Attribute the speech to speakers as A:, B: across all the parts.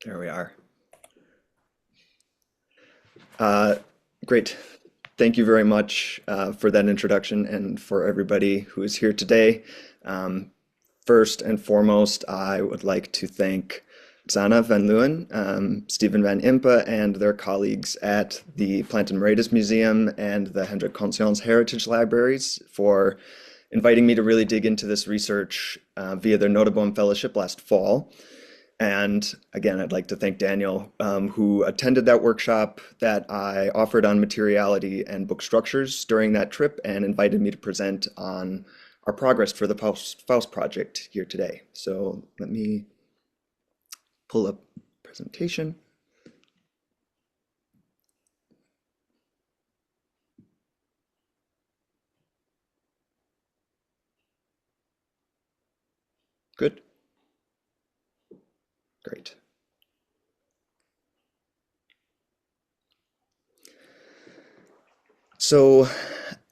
A: There we are. Uh, Great. Thank you very much for that introduction and for everybody who is here today. Um, First and foremost, I would like to thank Zana van Leeuwen, Stephen van Impe, and their colleagues at the Planten Moretus Museum and the Hendrik Conscience Heritage Libraries for inviting me to really dig into this research via their Notenboom Fellowship last fall. And again, I'd like to thank Daniel, who attended that workshop that I offered on materiality and book structures during that trip and invited me to present on our progress for the Faust project here today. So let me pull up presentation. Good. Great. So,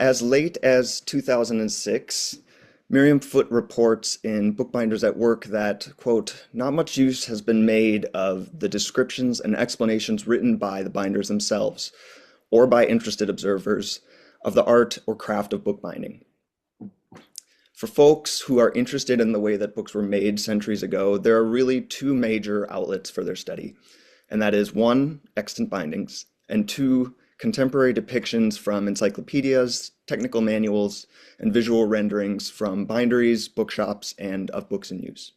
A: as late as 2006, Miriam Foote reports in Bookbinders at Work that, quote, not much use has been made of the descriptions and explanations written by the binders themselves or by interested observers of the art or craft of bookbinding. For folks who are interested in the way that books were made centuries ago, there are really two major outlets for their study, and that is one, extant bindings, and two, contemporary depictions from encyclopedias, technical manuals, and visual renderings from binderies, bookshops, and of books in use.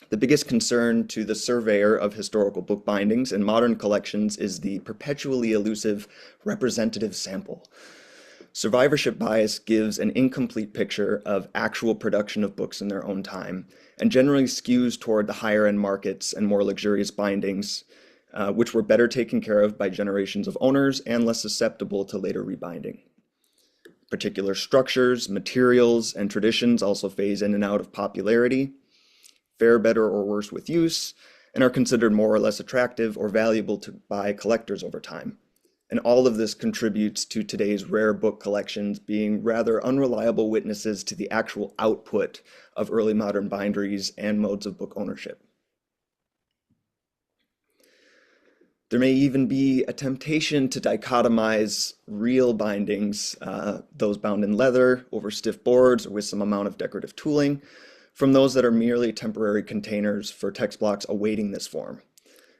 A: The biggest concern to the surveyor of historical book bindings in modern collections is the perpetually elusive representative sample. Survivorship bias gives an incomplete picture of actual production of books in their own time, and generally skews toward the higher end markets and more luxurious bindings, which were better taken care of by generations of owners and less susceptible to later rebinding. Particular structures, materials, and traditions also phase in and out of popularity, fare better or worse with use, and are considered more or less attractive or valuable by collectors over time. And all of this contributes to today's rare book collections being rather unreliable witnesses to the actual output of early modern binderies and modes of book ownership. There may even be a temptation to dichotomize real bindings, those bound in leather over stiff boards or with some amount of decorative tooling, from those that are merely temporary containers for text blocks awaiting this form.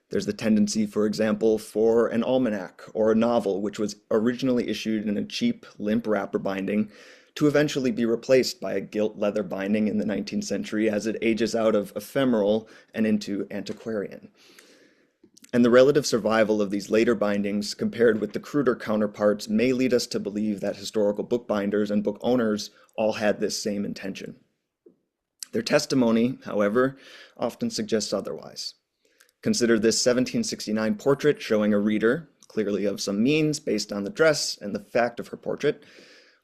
A: There's the tendency, for example, for an almanac or a novel, which was originally issued in a cheap, limp wrapper binding, to eventually be replaced by a gilt leather binding in the 19th century as it ages out of ephemeral and into antiquarian. And the relative survival of these later bindings compared with the cruder counterparts may lead us to believe that historical bookbinders and book owners all had this same intention. Their testimony, however, often suggests otherwise. Consider this 1769 portrait showing a reader, clearly of some means based on the dress and the fact of her portrait,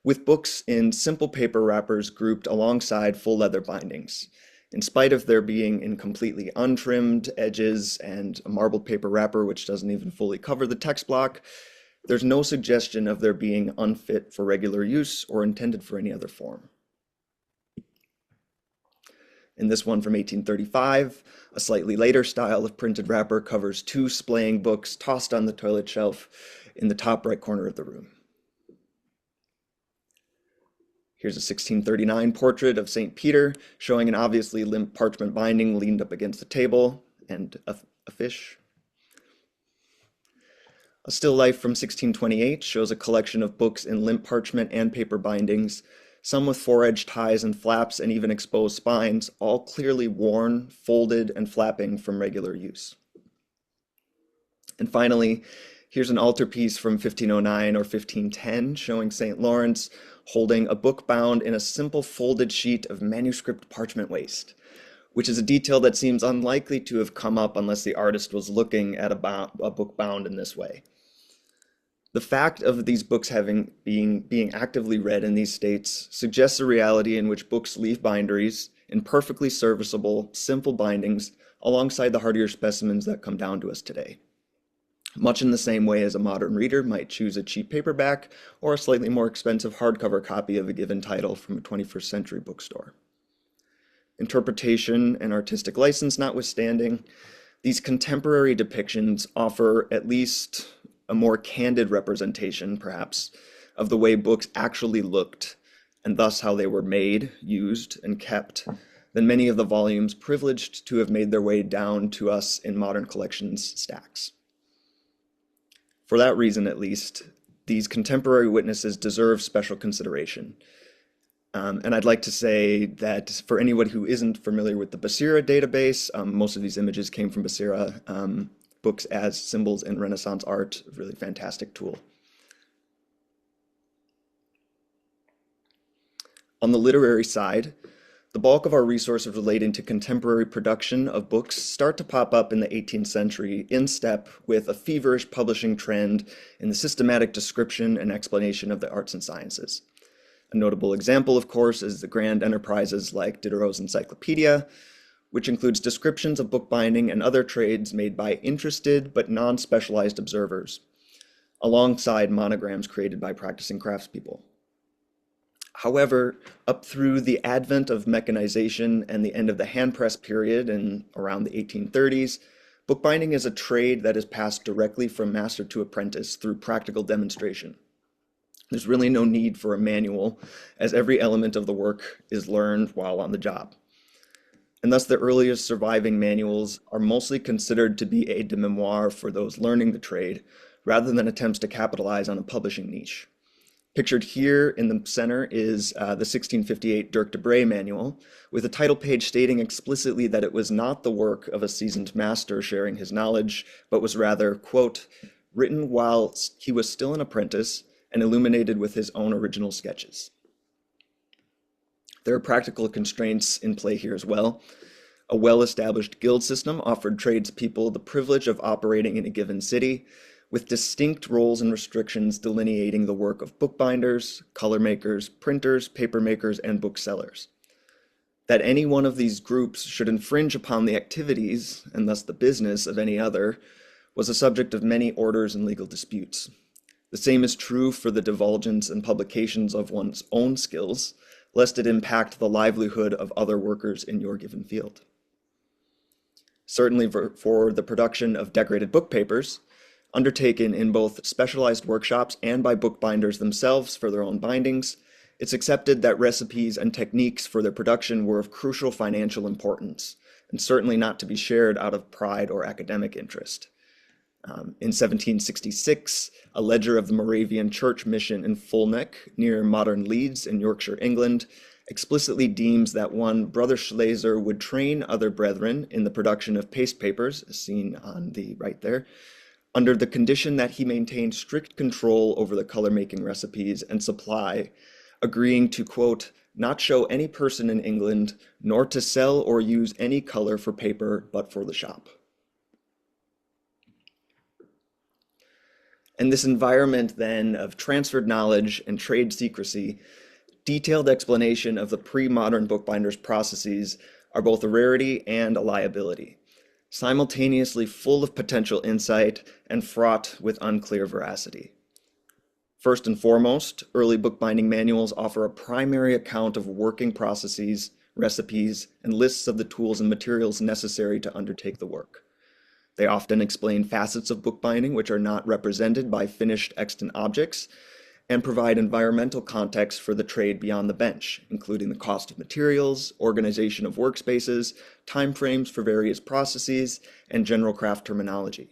A: with books in simple paper wrappers grouped alongside full leather bindings. In spite of there being in completely untrimmed edges and a marbled paper wrapper which doesn't even fully cover the text block, there's no suggestion of their being unfit for regular use or intended for any other form. In this one from 1835, a slightly later style of printed wrapper covers two splaying books tossed on the toilet shelf in the top right corner of the room. Here's a 1639 portrait of St. Peter showing an obviously limp parchment binding leaned up against the table and a fish. A still life from 1628 shows a collection of books in limp parchment and paper bindings, some with four-edged ties and flaps and even exposed spines, all clearly worn, folded, and flapping from regular use. And finally, here's an altarpiece from 1509 or 1510 showing St. Lawrence holding a book bound in a simple folded sheet of manuscript parchment waste, which is a detail that seems unlikely to have come up unless the artist was looking at a book bound in this way. The fact of these books being actively read in these states suggests a reality in which books leave binderies in perfectly serviceable, simple bindings alongside the hardier specimens that come down to us today. Much in the same way as a modern reader might choose a cheap paperback or a slightly more expensive hardcover copy of a given title from a 21st century bookstore. Interpretation and artistic license notwithstanding, These contemporary depictions offer at least a more candid representation, perhaps, of the way books actually looked, and thus how they were made, used, and kept, than many of the volumes privileged to have made their way down to us in modern collections stacks. For that reason, at least, these contemporary witnesses deserve special consideration. And I'd like to say that for anyone who isn't familiar with the Basira database, most of these images came from Basira, books as symbols in Renaissance art, a really fantastic tool. On the literary side, the bulk of our resources relating to contemporary production of books start to pop up in the 18th century in step with a feverish publishing trend in the systematic description and explanation of the arts and sciences. A notable example, of course, is the grand enterprises like Diderot's Encyclopedia, which includes descriptions of bookbinding and other trades made by interested but non-specialized observers, alongside monograms created by practicing craftspeople. However, up through the advent of mechanization and the end of the hand press period in around the 1830s, bookbinding is a trade that is passed directly from master to apprentice through practical demonstration. There's really no need for a manual, as every element of the work is learned while on the job. And thus the earliest surviving manuals are mostly considered to be aide de memoire for those learning the trade, rather than attempts to capitalize on a publishing niche. Pictured here in the center is the 1658 Dirk de Bray manual, with a title page stating explicitly that it was not the work of a seasoned master sharing his knowledge, but was rather, quote, written while he was still an apprentice and illuminated with his own original sketches. There are practical constraints in play here as well. A well-established guild system offered tradespeople the privilege of operating in a given city, with distinct roles and restrictions delineating the work of bookbinders, color makers, printers, paper makers, and booksellers. That any one of these groups should infringe upon the activities, and thus the business, of any other, was a subject of many orders and legal disputes. The same is true for the divulgence and publications of one's own skills, lest it impact the livelihood of other workers in your given field. Certainly for the production of decorated book papers, undertaken in both specialized workshops and by bookbinders themselves for their own bindings, it's accepted that recipes and techniques for their production were of crucial financial importance, and certainly not to be shared out of pride or academic interest. In 1766, a ledger of the Moravian Church mission in Fulneck, near modern Leeds in Yorkshire, England, explicitly deems that one Brother Schlazer would train other brethren in the production of paste papers, as seen on the right there, under the condition that he maintained strict control over the color-making recipes and supply, agreeing to, quote, not show any person in England, nor to sell or use any color for paper but for the shop. And this environment then of transferred knowledge and trade secrecy, detailed explanation of the pre-modern bookbinders' processes are both a rarity and a liability, simultaneously full of potential insight and fraught with unclear veracity. First and foremost, early bookbinding manuals offer a primary account of working processes, recipes, and lists of the tools and materials necessary to undertake the work. They often explain facets of bookbinding which are not represented by finished extant objects, and provide environmental context for the trade beyond the bench, including the cost of materials, organization of workspaces, timeframes for various processes, and general craft terminology.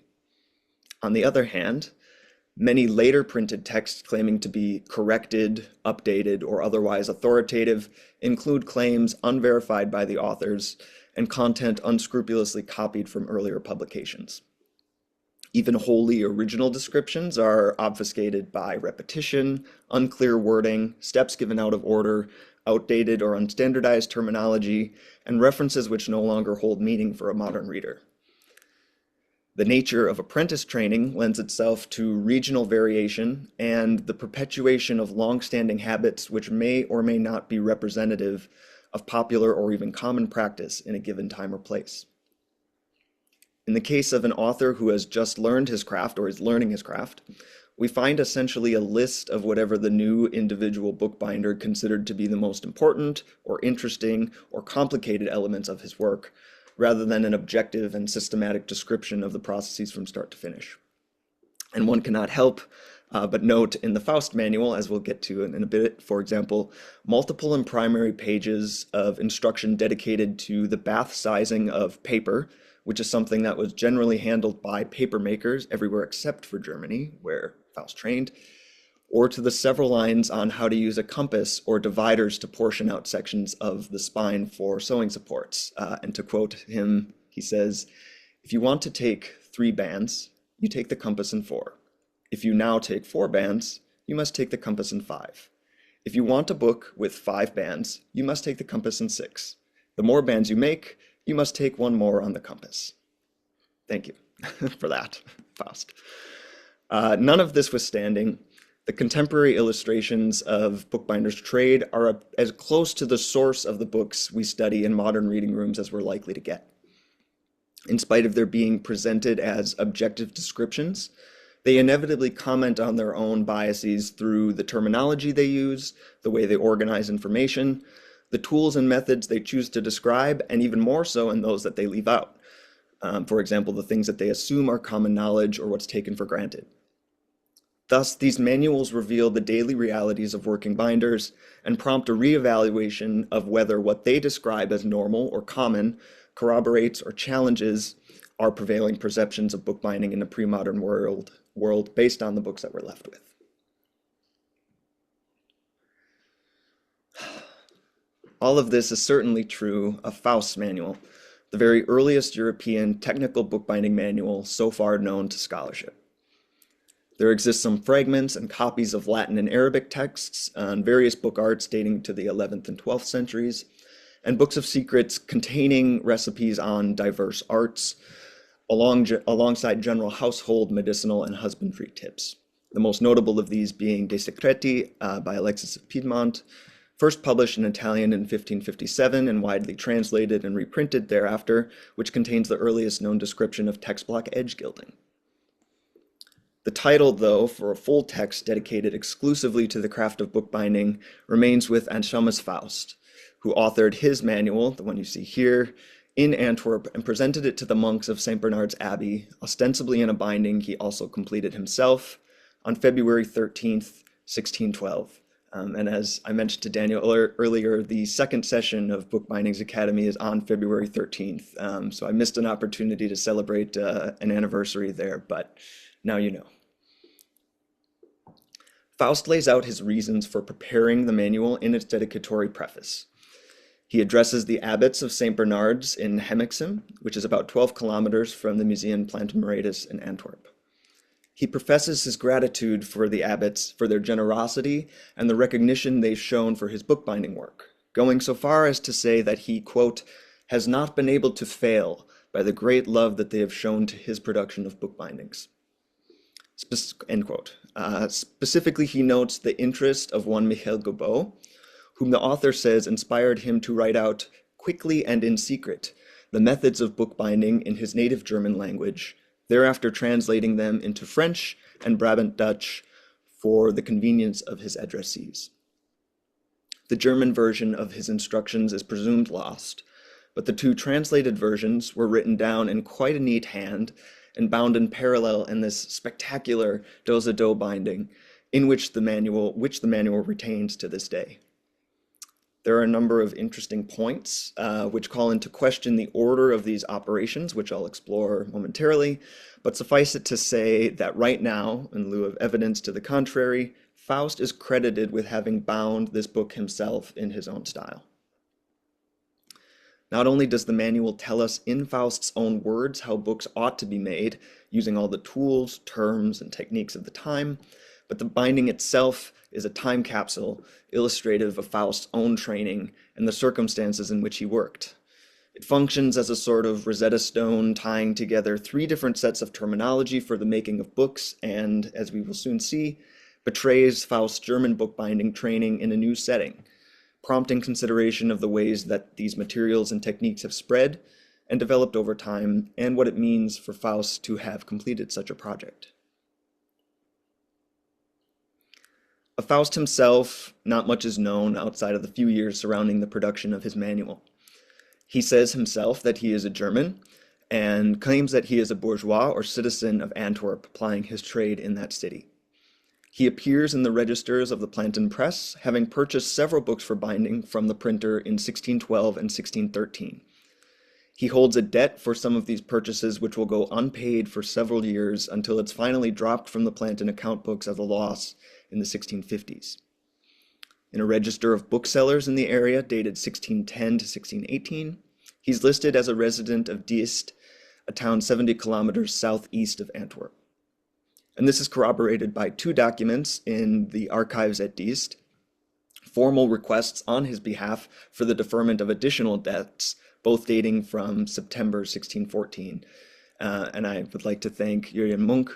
A: On the other hand, many later printed texts claiming to be corrected, updated, or otherwise authoritative include claims unverified by the authors and content unscrupulously copied from earlier publications. Even wholly original descriptions are obfuscated by repetition, unclear wording, steps given out of order, outdated or unstandardized terminology, and references which no longer hold meaning for a modern reader. The nature of apprentice training lends itself to regional variation and the perpetuation of long-standing habits which may or may not be representative of popular or even common practice in a given time or place. In the case of an author who has just learned his craft or is learning his craft, we find essentially a list of whatever the new individual bookbinder considered to be the most important or interesting or complicated elements of his work, rather than an objective and systematic description of the processes from start to finish. And one cannot help but note in the Faust manual, as we'll get to in a bit, for example, multiple and primary pages of instruction dedicated to the bath sizing of paper, which is something that was generally handled by paper makers everywhere except for Germany, where Faust trained, or to the several lines on how to use a compass or dividers to portion out sections of the spine for sewing supports. And to quote him, he says, "If you want to take 3 bands, you take the compass in 4. If you now take 4 bands, you must take the compass in 5. If you want a book with 5 bands, you must take the compass in 6. The more bands you make, you must take 1 more on the compass." Thank you for that, Faust. None of this withstanding, the contemporary illustrations of bookbinders' trade are as close to the source of the books we study in modern reading rooms as we're likely to get. In spite of their being presented as objective descriptions, they inevitably comment on their own biases through the terminology they use, the way they organize information, the tools and methods they choose to describe, and even more so in those that they leave out. For example, the things that they assume are common knowledge or what's taken for granted. Thus, these manuals reveal the daily realities of working binders and prompt a reevaluation of whether what they describe as normal or common corroborates or challenges our prevailing perceptions of bookbinding in a pre-modern world based on the books that we're left with. All of this is certainly true of Faust's manual, the very earliest European technical bookbinding manual so far known to scholarship. There exist some fragments and copies of Latin and Arabic texts on various book arts dating to the 11th and 12th centuries, and books of secrets containing recipes on diverse arts, alongside general household, medicinal, and husbandry tips. The most notable of these being De Secreti by Alexis of Piedmont, first published in Italian in 1557 and widely translated and reprinted thereafter, which contains the earliest known description of text block edge gilding. The title, though, for a full text dedicated exclusively to the craft of bookbinding remains with Anselme's Faust, who authored his manual, the one you see here, in Antwerp and presented it to the monks of St. Bernard's Abbey, ostensibly in a binding he also completed himself, on February 13th, 1612. And as I mentioned to Daniel earlier, the second session of Bookbindings Academy is on February 13th. So I missed an opportunity to celebrate an anniversary there, but now you know. Faust lays out his reasons for preparing the manual in its dedicatory preface. He addresses the abbots of St. Bernard's in Hemixem, which is about 12 kilometers from the Museum Plantameritis in Antwerp. He professes his gratitude for the abbots for their generosity and the recognition they've shown for his bookbinding work, going so far as to say that he, quote, has not been able to fail by the great love that they have shown to his production of bookbindings. End quote. Specifically, he notes the interest of one Mitchel, whom the author says inspired him to write out quickly and in secret the methods of bookbinding in his native German language, thereafter translating them into French and Brabant Dutch for the convenience of his addressees. The German version of his instructions is presumed lost, but the 2 translated versions were written down in quite a neat hand and bound in parallel in this spectacular dos-a-dos binding, in which the manual retains to this day. There are a number of interesting points which call into question the order of these operations, which I'll explore momentarily, but suffice it to say that right now, in lieu of evidence to the contrary, Faust is credited with having bound this book himself in his own style. Not only does the manual tell us in Faust's own words how books ought to be made, using all the tools, terms, and techniques of the time, but the binding itself is a time capsule illustrative of Faust's own training and the circumstances in which he worked. It functions as a sort of Rosetta Stone tying together 3 different sets of terminology for the making of books and, as we will soon see, betrays Faust's German bookbinding training in a new setting, prompting consideration of the ways that these materials and techniques have spread and developed over time, and what it means for Faust to have completed such a project. Of Faust himself, not much is known outside of the few years surrounding the production of his manual. He says himself that he is a German and claims that he is a bourgeois or citizen of Antwerp plying his trade in that city. He appears in the registers of the Planten Press, having purchased several books for binding from the printer in 1612 and 1613. He holds a debt for some of these purchases which will go unpaid for several years until it's finally dropped from the Planten account books as a loss in the 1650s. In a register of booksellers in the area dated 1610 to 1618, he's listed as a resident of Diest, a town 70 kilometers southeast of Antwerp. And this is corroborated by two documents in the archives at Diest, formal requests on his behalf for the deferment of additional debts, both dating from September 1614. And I would like to thank Jurjen Munk,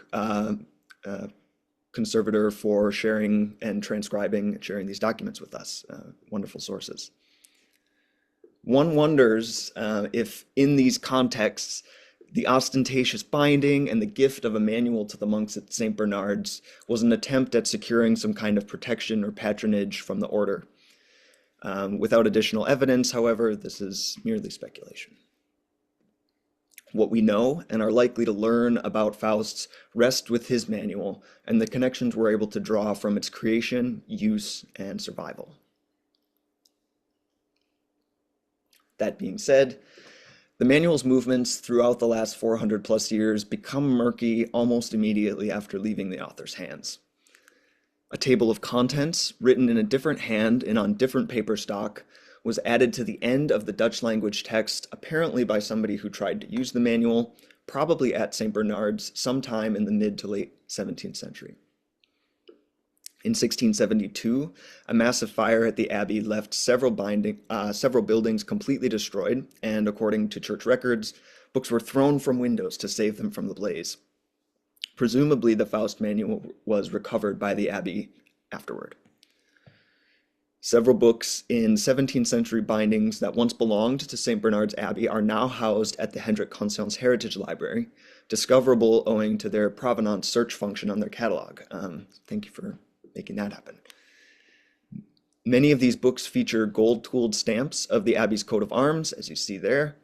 A: conservator, for sharing and sharing these documents with us. Wonderful sources. One wonders if in these contexts, the ostentatious binding and the gift of a manual to the monks at St. Bernard's was an attempt at securing some kind of protection or patronage from the order. Without additional evidence, however, this is merely speculation. What we know and are likely to learn about Faust's rest with his manual and the connections we're able to draw from its creation, use, and survival. That being said, the manual's movements throughout the last 400 plus years become murky almost immediately after leaving the author's hands. A table of contents, written in a different hand and on different paper stock, was added to the end of the Dutch language text, apparently by somebody who tried to use the manual, probably at St. Bernard's sometime in the mid to late 17th century. In 1672, a massive fire at the abbey left several buildings completely destroyed, and according to church records, books were thrown from windows to save them from the blaze. Presumably, the Faust manual was recovered by the abbey afterward. Several books in 17th century bindings that once belonged to St. Bernard's Abbey are now housed at the Hendrik Conscience Heritage Library, discoverable owing to their provenance search function on their catalog. Thank you for making that happen. Many of these books feature gold-tooled stamps of the Abbey's coat of arms, as you see there,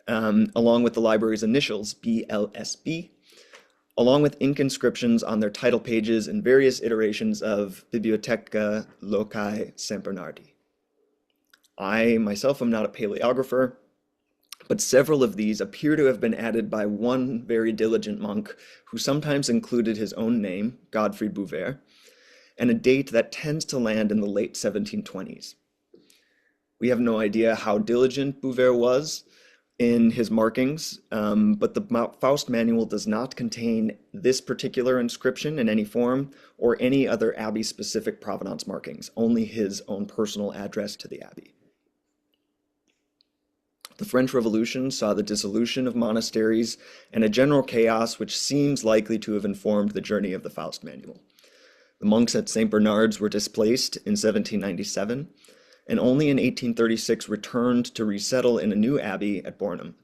A: along with the library's initials, BLSB, along with ink inscriptions on their title pages in various iterations of Bibliotheca Loci St. Bernardi. I myself am not a paleographer, but several of these appear to have been added by one very diligent monk who sometimes included his own name, Godfrey Bouvert, and a date that tends to land in the late 1720s. We have no idea how diligent Bouvert was in his markings, but the Faust manual does not contain this particular inscription in any form or any other abbey-specific provenance markings, only his own personal address to the abbey. The French Revolution saw the dissolution of monasteries and a general chaos which seems likely to have informed the journey of the Faust manual. The monks at St. Bernard's were displaced in 1797, and only in 1836 returned to resettle in a new abbey at Bornem.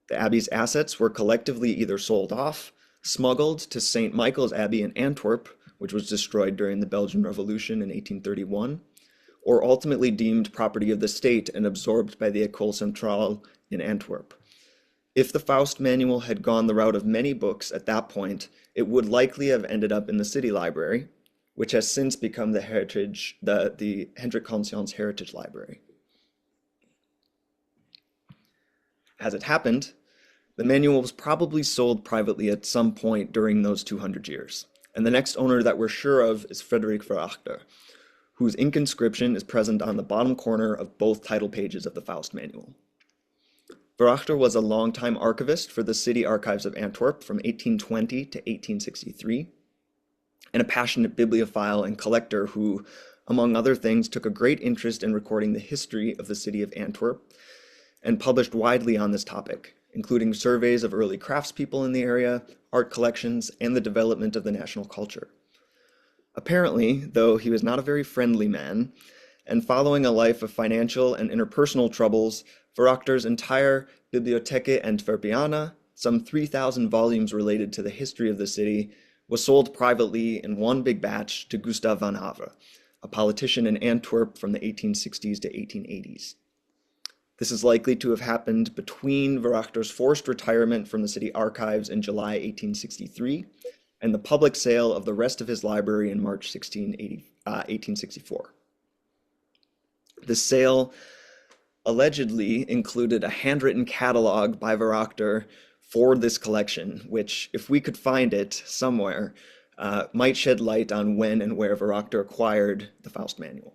A: The abbey's assets were collectively either sold off, smuggled to St. Michael's Abbey in Antwerp, which was destroyed during the Belgian Revolution in 1831, or ultimately deemed property of the state and absorbed by the École Centrale in Antwerp. If the Faust manual had gone the route of many books at that point, it would likely have ended up in the city library, which has since become the Hendrik Conscience Heritage Library. As it happened, the manual was probably sold privately at some point during those 200 years, and the next owner that we're sure of is Frederick Verachter, whose ink inscription is present on the bottom corner of both title pages of the Faust manual. Verachter was a longtime archivist for the City Archives of Antwerp from 1820 to 1863, and a passionate bibliophile and collector who, among other things, took a great interest in recording the history of the city of Antwerp and published widely on this topic, including surveys of early craftspeople in the area, art collections, and the development of the national culture. Apparently, though he was not a very friendly man, and following a life of financial and interpersonal troubles, Verachter's entire Bibliotheca Antwerpiana, some 3,000 volumes related to the history of the city, was sold privately in one big batch to Gustav van Havre, a politician in Antwerp from the 1860s to 1880s. This is likely to have happened between Werachter's forced retirement from the city archives in July 1863 and the public sale of the rest of his library in March 1864. The sale allegedly included a handwritten catalog by Werrachter for this collection, which, if we could find it somewhere, might shed light on when and where Werrachter acquired the Faust manual.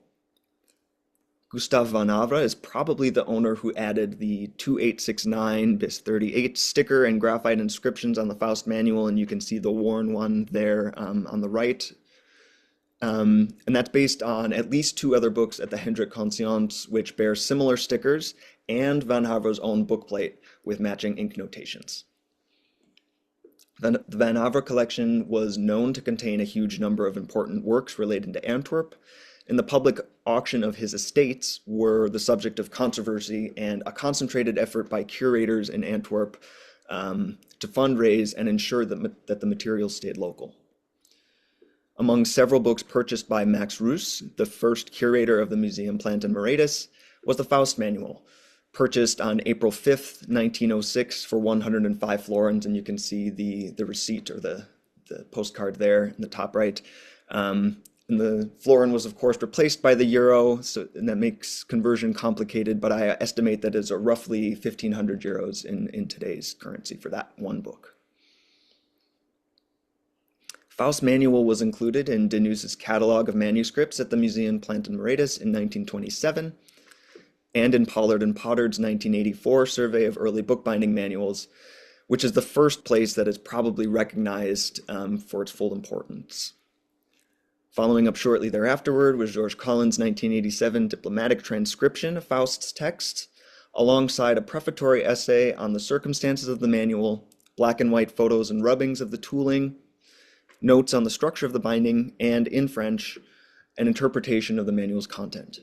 A: Gustav van Avre is probably the owner who added the 2869 bis 38 sticker and graphite inscriptions on the Faust manual, and you can see the worn one there on the right. And that's based on at least two other books at the Hendrik Conscience, which bear similar stickers, and Van Avre's own bookplate with matching ink notations. The Van Avre collection was known to contain a huge number of important works related to Antwerp, and the public auction of his estates were the subject of controversy and a concentrated effort by curators in Antwerp to fundraise and ensure that the materials stayed local. Among several books purchased by Max Roos, the first curator of the Museum Planten Moretus, was the Faust manual, purchased on April 5th, 1906 for 105 florins, and you can see the receipt or the postcard there in the top right. And the florin was, of course, replaced by the euro, and that makes conversion complicated, but I estimate that is roughly 1,500 euros in today's currency for that one book. Faust manual was included in Denuse's catalog of manuscripts at the Museum Planten Moretus in 1927, and in Pollard and Pottard's 1984 survey of early bookbinding manuals, which is the first place that is probably recognized for its full importance. Following up shortly thereafterward was George Collins' 1987 diplomatic transcription of Faust's text, alongside a prefatory essay on the circumstances of the manual, black and white photos and rubbings of the tooling, notes on the structure of the binding, and, in French, an interpretation of the manual's content.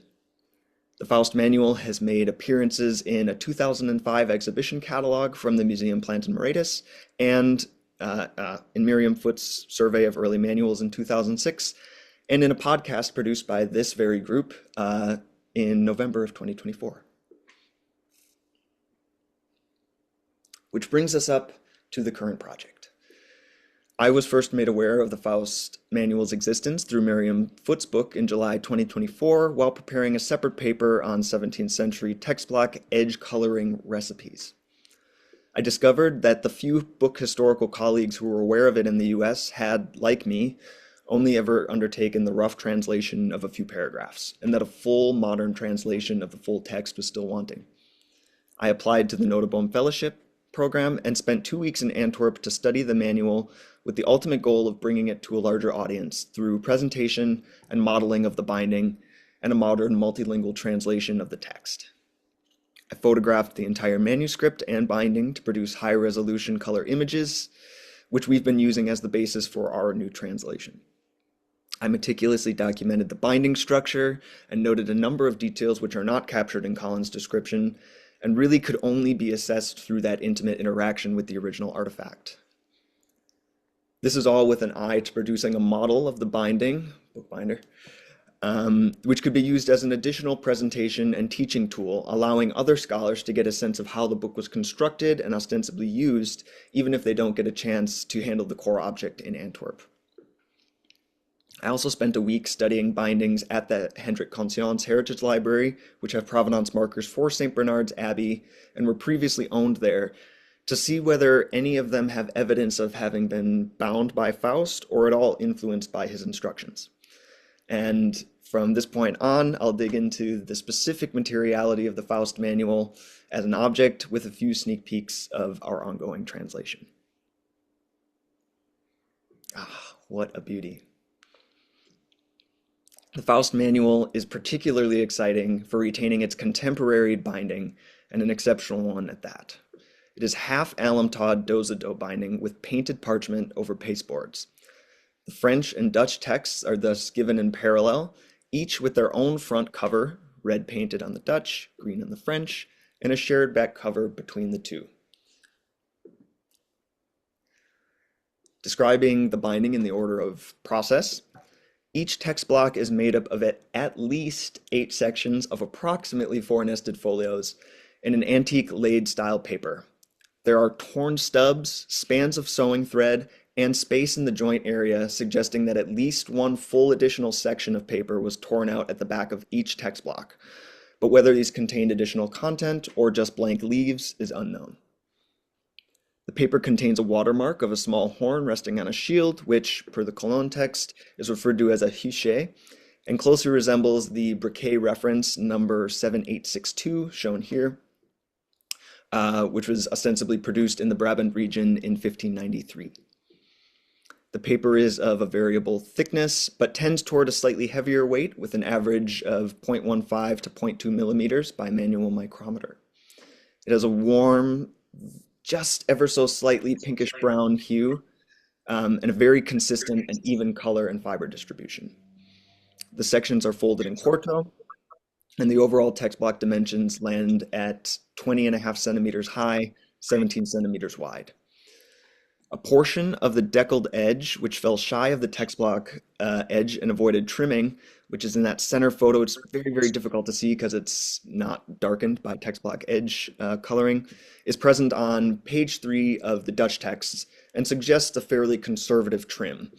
A: The Faust manual has made appearances in a 2005 exhibition catalog from the Museum Planten Moretus and in Miriam Foote's survey of early manuals in 2006, and in a podcast produced by this very group in November of 2024. Which brings us up to the current project. I was first made aware of the Faust manual's existence through Miriam Foote's book in July 2024 while preparing a separate paper on 17th century text block edge coloring recipes. I discovered that the few book historical colleagues who were aware of it in the US had, like me, only ever undertaken the rough translation of a few paragraphs, and that a full modern translation of the full text was still wanting. I applied to the Notenboom Fellowship program and spent 2 weeks in Antwerp to study the manual with the ultimate goal of bringing it to a larger audience through presentation and modeling of the binding and a modern multilingual translation of the text. I photographed the entire manuscript and binding to produce high-resolution color images, which we've been using as the basis for our new translation. I meticulously documented the binding structure and noted a number of details which are not captured in Collins' description and really could only be assessed through that intimate interaction with the original artifact. This is all with an eye to producing a model of the binding, bookbinder, which could be used as an additional presentation and teaching tool, allowing other scholars to get a sense of how the book was constructed and ostensibly used, even if they don't get a chance to handle the core object in Antwerp. I also spent a week studying bindings at the Hendrik Conscience Heritage Library, which have provenance markers for St. Bernard's Abbey and were previously owned there, to see whether any of them have evidence of having been bound by Faust or at all influenced by his instructions. And from this point on, I'll dig into the specific materiality of the Faust manual as an object with a few sneak peeks of our ongoing translation. Ah, what a beauty. The Faust manual is particularly exciting for retaining its contemporary binding, and an exceptional one at that. It is half alum-tawed do-za-do binding with painted parchment over pasteboards. The French and Dutch texts are thus given in parallel, each with their own front cover, red painted on the Dutch, green on the French, and a shared back cover between the two. Describing the binding in the order of process, each text block is made up of at least 8 sections of approximately 4 nested folios, in an antique laid style paper. There are torn stubs, spans of sewing thread, and space in the joint area suggesting that at least one full additional section of paper was torn out at the back of each text block, but whether these contained additional content or just blank leaves is unknown. The paper contains a watermark of a small horn resting on a shield, which, per the Cologne text, is referred to as a hichet, and closely resembles the briquet reference number 7862, shown here, which was ostensibly produced in the Brabant region in 1593. The paper is of a variable thickness, but tends toward a slightly heavier weight with an average of 0.15 to 0.2 millimeters by manual micrometer. It has a warm, just ever so slightly pinkish brown hue, and a very consistent and even color and fiber distribution. The sections are folded in quarto, and the overall text block dimensions land at 20.5 centimeters high, 17 centimeters wide. A portion of the deckled edge, which fell shy of the text block edge and avoided trimming, which is in that center photo. It's very, very difficult to see because it's not darkened by text block edge coloring, is present on page 3 of the Dutch texts and suggests a fairly conservative trim,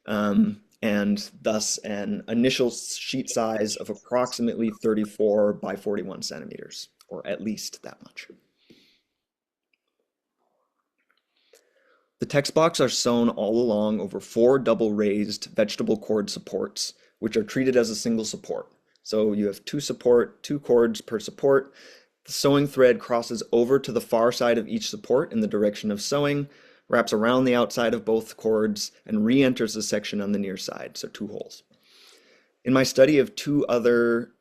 A: and thus an initial sheet size of approximately 34 by 41 centimeters, or at least that much. The text blocks are sewn all along over 4 double raised vegetable cord supports, which are treated as a single support. So you have 2 cords per support. The sewing thread crosses over to the far side of each support in the direction of sewing, wraps around the outside of both cords, and re-enters the section on the near side, so 2 holes. In my study of 2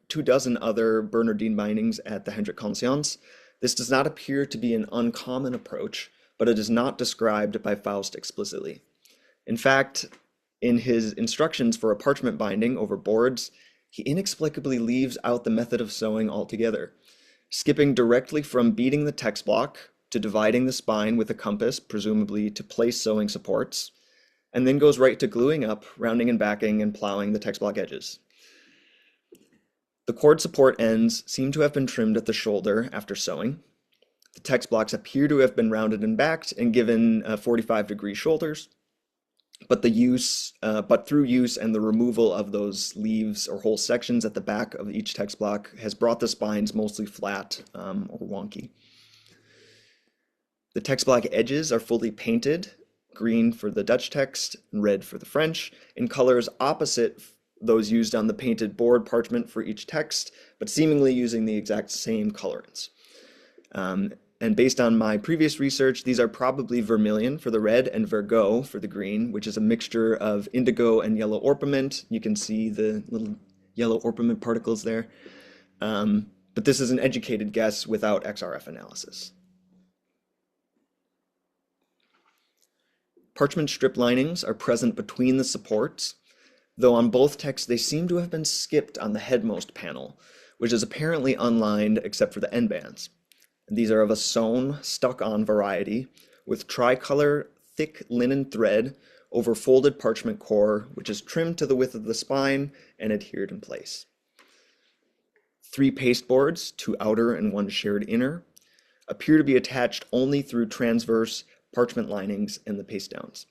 A: dozen other Bernardine bindings at the Hendrik Conscience, this does not appear to be an uncommon approach, but it is not described by Faust explicitly. In fact, in his instructions for a parchment binding over boards, he inexplicably leaves out the method of sewing altogether, skipping directly from beating the text block to dividing the spine with a compass, presumably to place sewing supports, and then goes right to gluing up, rounding and backing, and plowing the text block edges. The cord support ends seem to have been trimmed at the shoulder after sewing. The text blocks appear to have been rounded and backed and given 45-degree shoulders, but through use and the removal of those leaves or whole sections at the back of each text block has brought the spines mostly flat or wonky. The text block edges are fully painted, green for the Dutch text and red for the French, in colors opposite those used on the painted board parchment for each text, but seemingly using the exact same colorants. And based on my previous research, these are probably vermilion for the red and vergot for the green, which is a mixture of indigo and yellow orpiment. You can see the little yellow orpiment particles there. But this is an educated guess without XRF analysis. Parchment strip linings are present between the supports, though on both texts they seem to have been skipped on the headmost panel, which is apparently unlined except for the end bands. These are of a sewn, stuck-on variety, with tricolor thick linen thread over folded parchment core, which is trimmed to the width of the spine and adhered in place. 3 pasteboards, 2 outer and 1 shared inner, appear to be attached only through transverse parchment linings and the paste downs.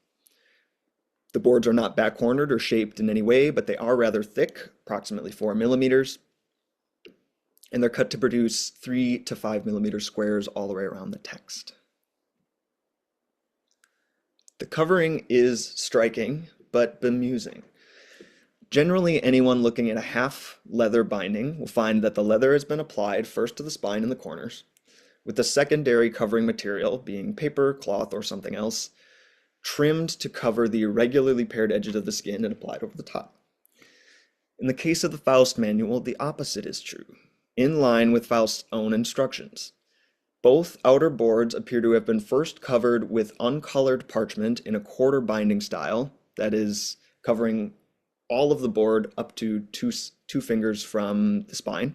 A: The boards are not back-cornered or shaped in any way, but they are rather thick, approximately 4 millimeters, and they're cut to produce 3 to 5 millimeter squares all the way around the text. The covering is striking, but bemusing. Generally, anyone looking at a half leather binding will find that the leather has been applied first to the spine and the corners, with the secondary covering material, being paper, cloth, or something else, trimmed to cover the irregularly paired edges of the skin and applied over the top. In the case of the Faust manual, the opposite is true, in line with Faust's own instructions. Both outer boards appear to have been first covered with uncolored parchment in a quarter binding style, that is, covering all of the board up to two fingers from the spine.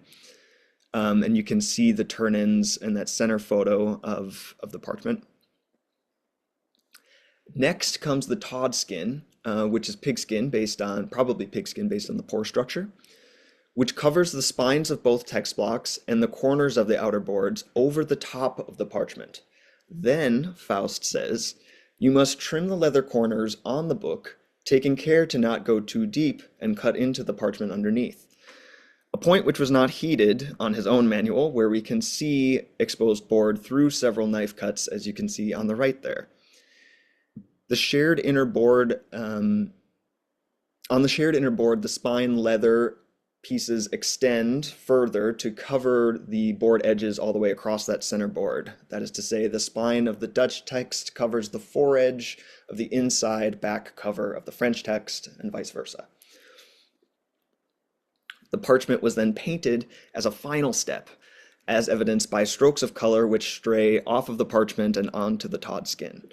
A: And you can see the turn-ins in that center photo of the parchment. Next comes the tawed skin, which is pigskin probably pigskin based on the pore structure, which covers the spines of both text blocks and the corners of the outer boards over the top of the parchment. Then, Faust says, you must trim the leather corners on the book, taking care to not go too deep and cut into the parchment underneath. A point which was not heeded on his own manual, where we can see exposed board through several knife cuts, as you can see on the right there. The shared inner board, on the shared inner board, the spine leather pieces extend further to cover the board edges all the way across that center board. That is to say, the spine of the Dutch text covers the foredge of the inside back cover of the French text, and vice versa. The parchment was then painted as a final step, as evidenced by strokes of color which stray off of the parchment and onto the taut skin.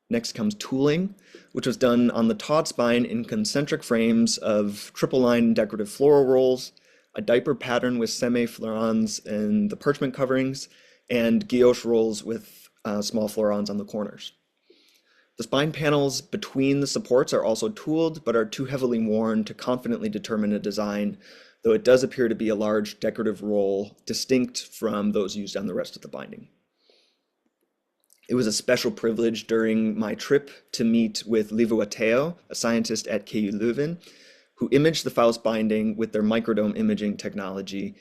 A: Next comes tooling, which was done on the taut spine in concentric frames of triple-line decorative floral rolls, a diaper pattern with semi-fleurons in the parchment coverings, and guilloche rolls with small fleurons on the corners. The spine panels between the supports are also tooled, but are too heavily worn to confidently determine a design, though it does appear to be a large decorative roll distinct from those used on the rest of the binding. It was a special privilege during my trip to meet with Livo Ateo, a scientist at KU Leuven, who imaged the Faust binding with their microdome imaging technology.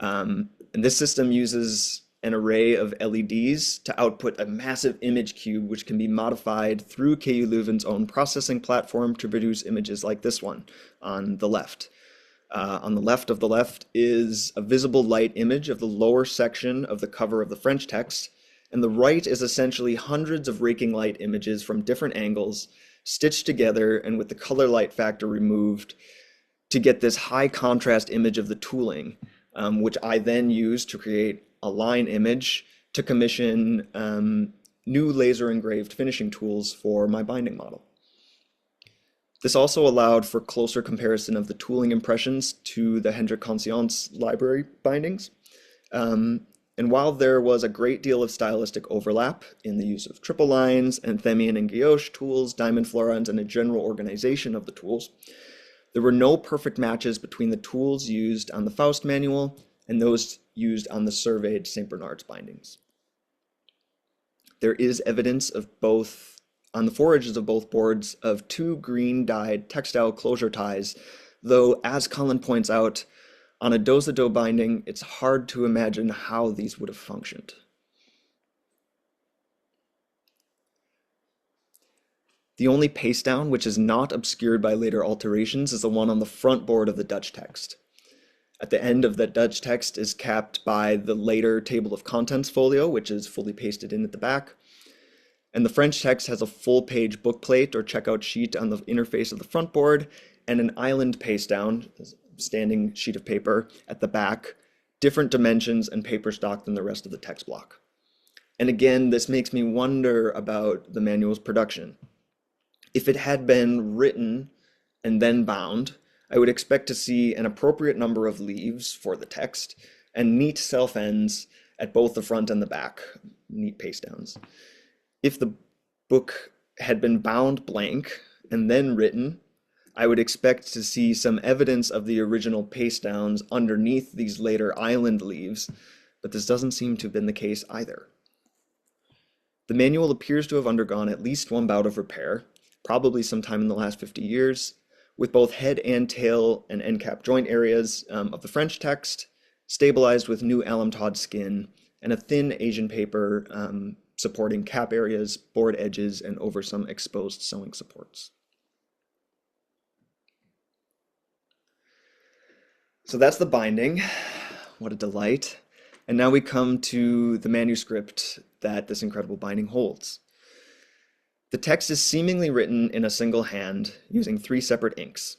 A: And this system uses an array of LEDs to output a massive image cube, which can be modified through KU Leuven's own processing platform to produce images like this one on the left. On the left of the left is a visible light image of the lower section of the cover of the French text, and the right is essentially hundreds of raking light images from different angles, stitched together and with the color light factor removed to get this high contrast image of the tooling, which I then use to create a line image to commission new laser engraved finishing tools for my binding model. This also allowed for closer comparison of the tooling impressions to the Hendrik Conscience library bindings. And while there was a great deal of stylistic overlap in the use of triple lines, Anthemian and guilloche tools, diamond fleurons, and a general organization of the tools, there were no perfect matches between the tools used on the Faust manual and those used on the surveyed St. Bernard's bindings. There is evidence of both, on the foredges of both boards, of two green dyed textile closure ties, though, as Colin points out, on a dos-a-dos binding, it's hard to imagine how these would have functioned. The only paste down which is not obscured by later alterations is the one on the front board of the Dutch text. At the end of the Dutch text is capped by the later table of contents folio, which is fully pasted in at the back. And the French text has a full-page bookplate or checkout sheet on the interface of the front board and an island paste down, standing sheet of paper at the back, different dimensions and paper stock than the rest of the text block. And again, this makes me wonder about the manual's production. If it had been written and then bound, I would expect to see an appropriate number of leaves for the text and neat self ends at both the front and the back, neat paste downs. If the book had been bound blank and then written, I would expect to see some evidence of the original paste downs underneath these later island leaves, but this doesn't seem to have been the case either. The manual appears to have undergone at least one bout of repair, probably sometime in the last 50 years, with both head and tail and end cap joint areas of the French text stabilized with new alum Todd skin and a thin Asian paper supporting cap areas, board edges, and over some exposed sewing supports. So that's the binding. What a delight. And now we come to the manuscript that this incredible binding holds. The text is seemingly written in a single hand using 3 separate inks.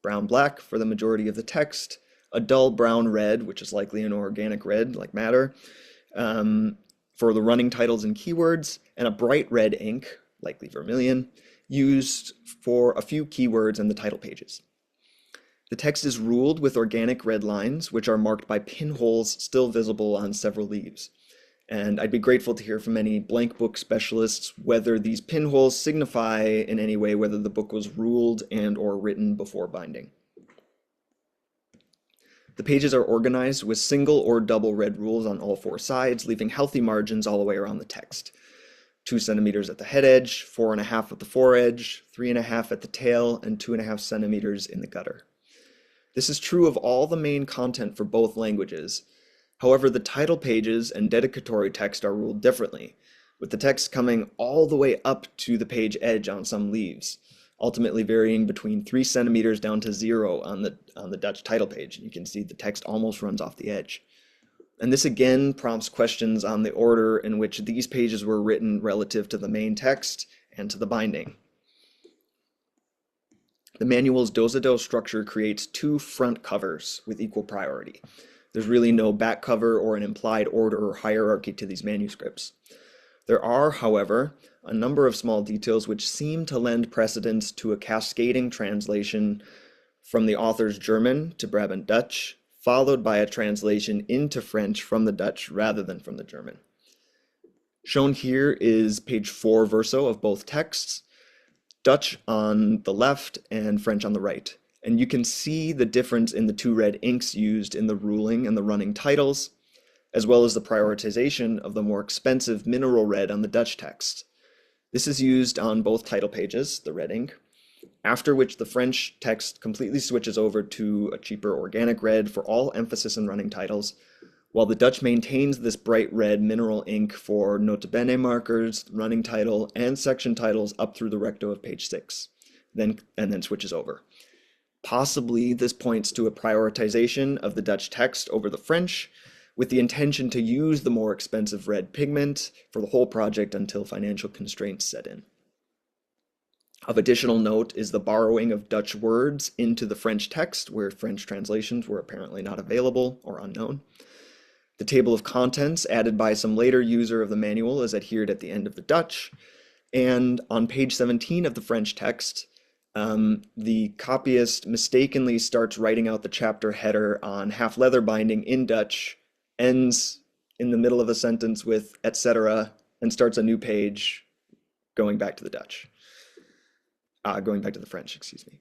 A: Brown-black for the majority of the text, a dull brown-red, which is likely an organic red like matter, for the running titles and keywords, and a bright red ink, likely vermilion, used for a few keywords and the title pages. The text is ruled with organic red lines, which are marked by pinholes still visible on several leaves. And I'd be grateful to hear from any blank book specialists whether these pinholes signify in any way whether the book was ruled and or written before binding. The pages are organized with single or double red rules on all four sides, leaving healthy margins all the way around the text. 2 centimeters at the head edge, 4.5 at the foredge, 3.5 at the tail, and 2.5 centimeters in the gutter. This is true of all the main content for both languages. However, the title pages and dedicatory text are ruled differently, with the text coming all the way up to the page edge on some leaves, ultimately varying between 3 centimeters down to 0 on the Dutch title page. You can see the text almost runs off the edge. And this again prompts questions on the order in which these pages were written relative to the main text and to the binding. The manual's do-si-do structure creates 2 front covers with equal priority. There's really no back cover or an implied order or hierarchy to these manuscripts. There are, however, a number of small details which seem to lend precedence to a cascading translation from the author's German to Brabant Dutch, followed by a translation into French from the Dutch rather than from the German. Shown here is page 4 verso of both texts, Dutch on the left and French on the right. And you can see the difference in the 2 red inks used in the ruling and the running titles, as well as the prioritization of the more expensive mineral red on the Dutch text. This is used on both title pages, the red ink, after which the French text completely switches over to a cheaper organic red for all emphasis and running titles, while the Dutch maintains this bright red mineral ink for nota bene markers, running title, and section titles up through the recto of page 6, and then switches over. Possibly this points to a prioritization of the Dutch text over the French, with the intention to use the more expensive red pigment for the whole project until financial constraints set in. Of additional note is the borrowing of Dutch words into the French text, where French translations were apparently not available or unknown. The table of contents added by some later user of the manual is adhered at the end of the Dutch, and on page 17 of the French text, the copyist mistakenly starts writing out the chapter header on half leather binding in Dutch, ends in the middle of a sentence with etc., and starts a new page going back to the Dutch. Going back to the French, excuse me.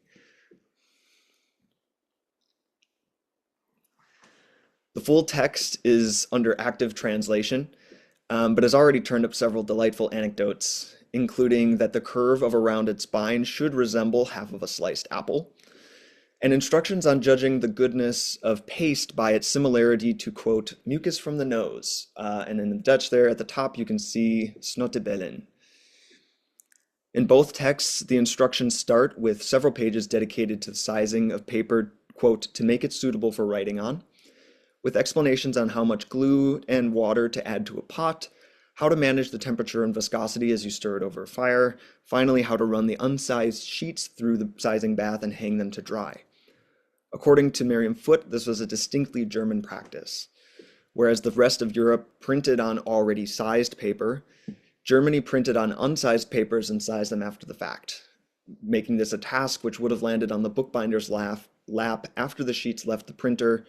A: The full text is under active translation, but has already turned up several delightful anecdotes, including that the curve of a rounded spine should resemble half of a sliced apple, and instructions on judging the goodness of paste by its similarity to, quote, mucus from the nose. And in the Dutch there at the top, you can see snottebillen. In both texts, the instructions start with several pages dedicated to the sizing of paper, quote, to make it suitable for writing on, with explanations on how much glue and water to add to a pot, how to manage the temperature and viscosity as you stir it over a fire, finally how to run the unsized sheets through the sizing bath and hang them to dry. According to Merriam Foote, this was a distinctly German practice. Whereas the rest of Europe printed on already sized paper, Germany printed on unsized papers and sized them after the fact, making this a task which would have landed on the bookbinder's lap after the sheets left the printer,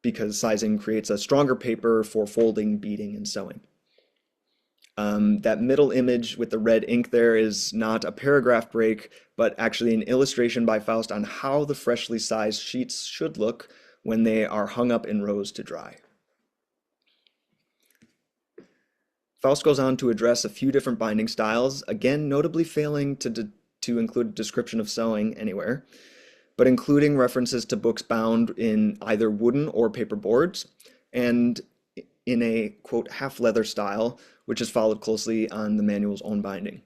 A: because sizing creates a stronger paper for folding, beading, and sewing. That middle image with the red ink there is not a paragraph break, but actually an illustration by Faust on how the freshly sized sheets should look when they are hung up in rows to dry. Faust goes on to address a few different binding styles, again notably failing to include a description of sewing anywhere, but including references to books bound in either wooden or paper boards, and in a, quote, half-leather style, which is followed closely on the manual's own binding.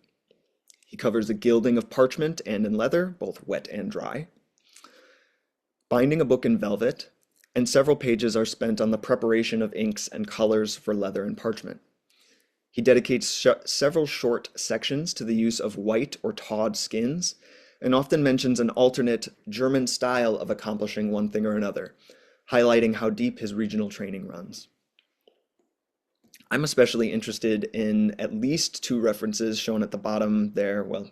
A: He covers the gilding of parchment and in leather, both wet and dry, binding a book in velvet, and several pages are spent on the preparation of inks and colors for leather and parchment. He dedicates several short sections to the use of white or tawed skins, and often mentions an alternate German style of accomplishing one thing or another, highlighting how deep his regional training runs. I'm especially interested in at least 2 references shown at the bottom there, well,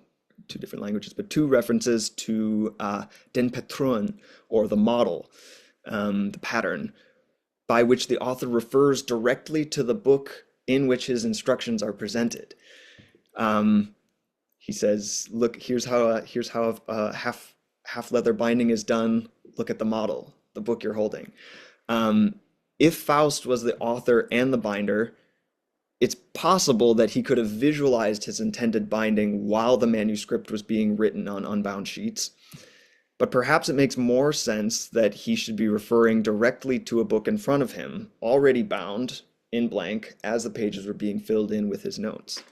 A: 2 different languages, but 2 references to den Patron, or the model, the pattern, by which the author refers directly to the book in which his instructions are presented. He says, "Look, here's how half leather binding is done. Look at the model, the book you're holding." If Faust was the author and the binder, it's possible that he could have visualized his intended binding while the manuscript was being written on unbound sheets. But perhaps it makes more sense that he should be referring directly to a book in front of him, already bound in blank, as the pages were being filled in with his notes.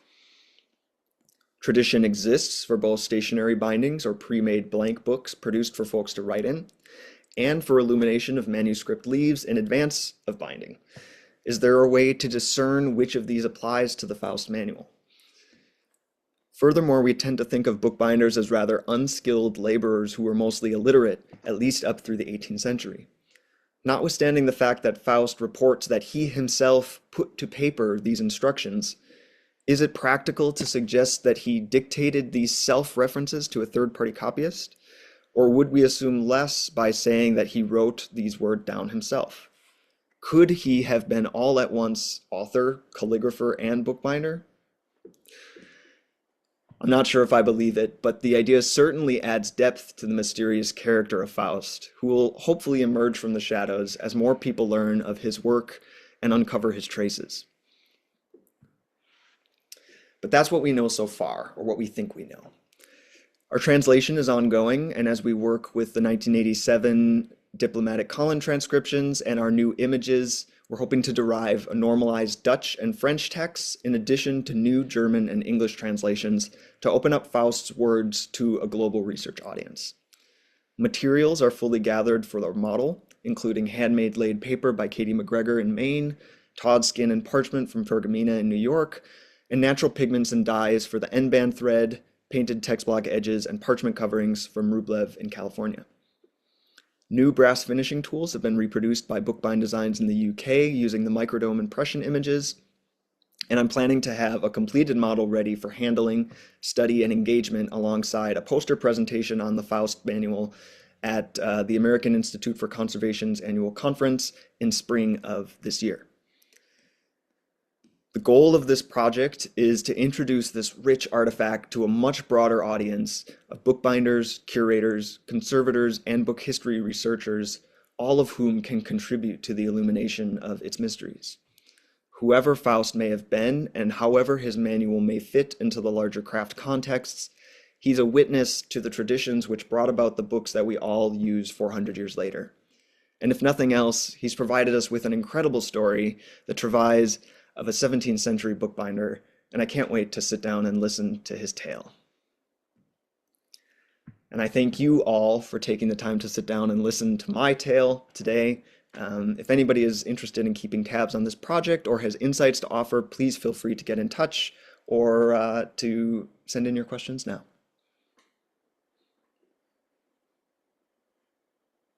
A: Tradition exists for both stationary bindings or pre-made blank books produced for folks to write in, and for illumination of manuscript leaves in advance of binding. Is there a way to discern which of these applies to the Faust manual? Furthermore, we tend to think of bookbinders as rather unskilled laborers who were mostly illiterate, at least up through the 18th century. Notwithstanding the fact that Faust reports that he himself put to paper these instructions, is it practical to suggest that he dictated these self-references to a third-party copyist? Or would we assume less by saying that he wrote these words down himself? Could he have been all at once author, calligrapher, and bookbinder? I'm not sure if I believe it, but the idea certainly adds depth to the mysterious character of Faust, who will hopefully emerge from the shadows as more people learn of his work and uncover his traces. But that's what we know so far, or what we think we know. Our translation is ongoing, and as we work with the 1987 diplomatic Colin transcriptions and our new images, we're hoping to derive a normalized Dutch and French texts in addition to new German and English translations to open up Faust's words to a global research audience. Materials are fully gathered for the model, including handmade laid paper by Katie McGregor in Maine, Todd skin and parchment from Pergamena in New York, and natural pigments and dyes for the N-band thread, painted text block edges, and parchment coverings from Rublev in California. New brass finishing tools have been reproduced by Bookbind Designs in the UK using the microdome impression images, and I'm planning to have a completed model ready for handling, study, and engagement alongside a poster presentation on the Faust manual at the American Institute for Conservation's annual conference in spring of this year. The goal of this project is to introduce this rich artifact to a much broader audience of bookbinders, curators, conservators, and book history researchers, all of whom can contribute to the illumination of its mysteries. Whoever Faust may have been, and however his manual may fit into the larger craft contexts, he's a witness to the traditions which brought about the books that we all use 400 years later. And if nothing else, he's provided us with an incredible story, the travails of a 17th century bookbinder, and I can't wait to sit down and listen to his tale. And I thank you all for taking the time to sit down and listen to my tale today. If anybody is interested in keeping tabs on this project or has insights to offer, please feel free to get in touch or to send in your questions now.